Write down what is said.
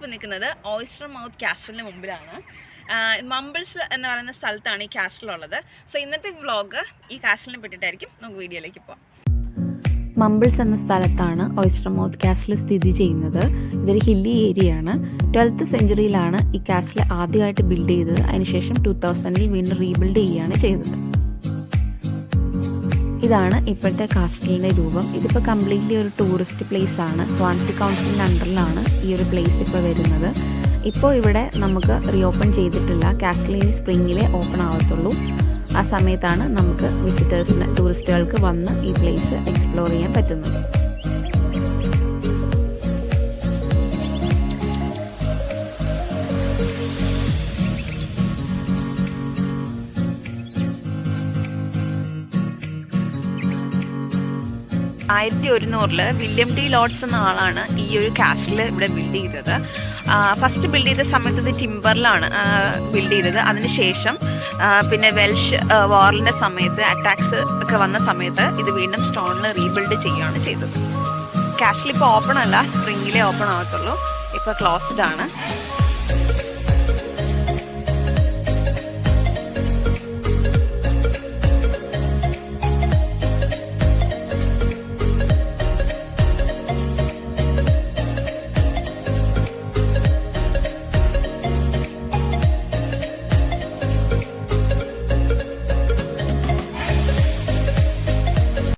ഞാനിപ്പോൾ നിൽക്കുന്നത് oyster mouth കാസ്റ്റലിന് മുമ്പിലാണ്. മംബിൾസ് എന്ന് പറയുന്ന സ്ഥലത്താണ് ഈ കാസ്റ്റലുള്ളത്. സോ ഇന്നത്തെ വ്ളോഗ് ഈ കാസ്റ്റലിനെ പറ്റിയിട്ടായിരിക്കും. നമുക്ക് വീഡിയോയിലേക്ക് പോകാം. മംബിൾസ് എന്ന സ്ഥലത്താണ് ഓയിസ്റ്റർ മൗത്ത് കാസ്റ്റൽ സ്ഥിതി ചെയ്യുന്നത്. ഇതൊരു ഹില്ലി ഏരിയയാണ്. 12th സെഞ്ച്വറിയിലാണ് ഈ കാസ്റ്റൽ ആദ്യമായിട്ട് ബിൽഡ് ചെയ്തത്. അതിനുശേഷം 2000-ൽ വീണ്ടും റീബിൽഡ് ചെയ്യുകയാണ് ചെയ്തത്. ഇതാണ് ഇപ്പോഴത്തെ കാസ്റ്റലിൻ്റെ രൂപം. ഇതിപ്പോൾ കംപ്ലീറ്റ്ലി ഒരു ടൂറിസ്റ്റ് പ്ലേസ് ആണ്. സ്വാൻസി കൗൺസിലിൻ്റെ അണ്ടറിലാണ് ഈ ഒരു പ്ലേസ് ഇപ്പോൾ വരുന്നത്. ഇപ്പോൾ ഇവിടെ നമുക്ക് റീഓപ്പൺ ചെയ്തിട്ടില്ല. കാസ്റ്റൽ ഇനി സ്പ്രിങ്ങിലേ ഓപ്പൺ ആവത്തുള്ളൂ. ആ സമയത്താണ് നമുക്ക് ടൂറിസ്റ്റുകൾക്ക് വന്ന് ഈ പ്ലേസ് എക്സ്പ്ലോർ ചെയ്യാൻ പറ്റുന്നത്. വില്യം ടി ലോഡ്സ് എന്ന ആളാണ് ഈ ഒരു കാസ്റ്റൽ ഇവിടെ ബിൽഡ് ചെയ്തത്. ഫസ്റ്റ് ബിൽഡ് ചെയ്ത സമയത്ത് ഇത് ടിമ്പറിലാണ് ബിൽഡ് ചെയ്തത്. അതിനുശേഷം പിന്നെ വെൽഷ് വാറിൻ്റെ സമയത്ത് അറ്റാക്സ് ഒക്കെ വന്ന സമയത്ത് ഇത് വീണ്ടും സ്റ്റോണിൽ റീബിൽഡ് ചെയ്യുകയാണ് ചെയ്തത്. കാസ്റ്റൽ ഇപ്പോൾ ഓപ്പൺ അല്ല, സ്പ്രിങ്ങിലേ ഓപ്പൺ ആകത്തുള്ളൂ. ഇപ്പോൾ ക്ലോസ്ഡ് ആണ്.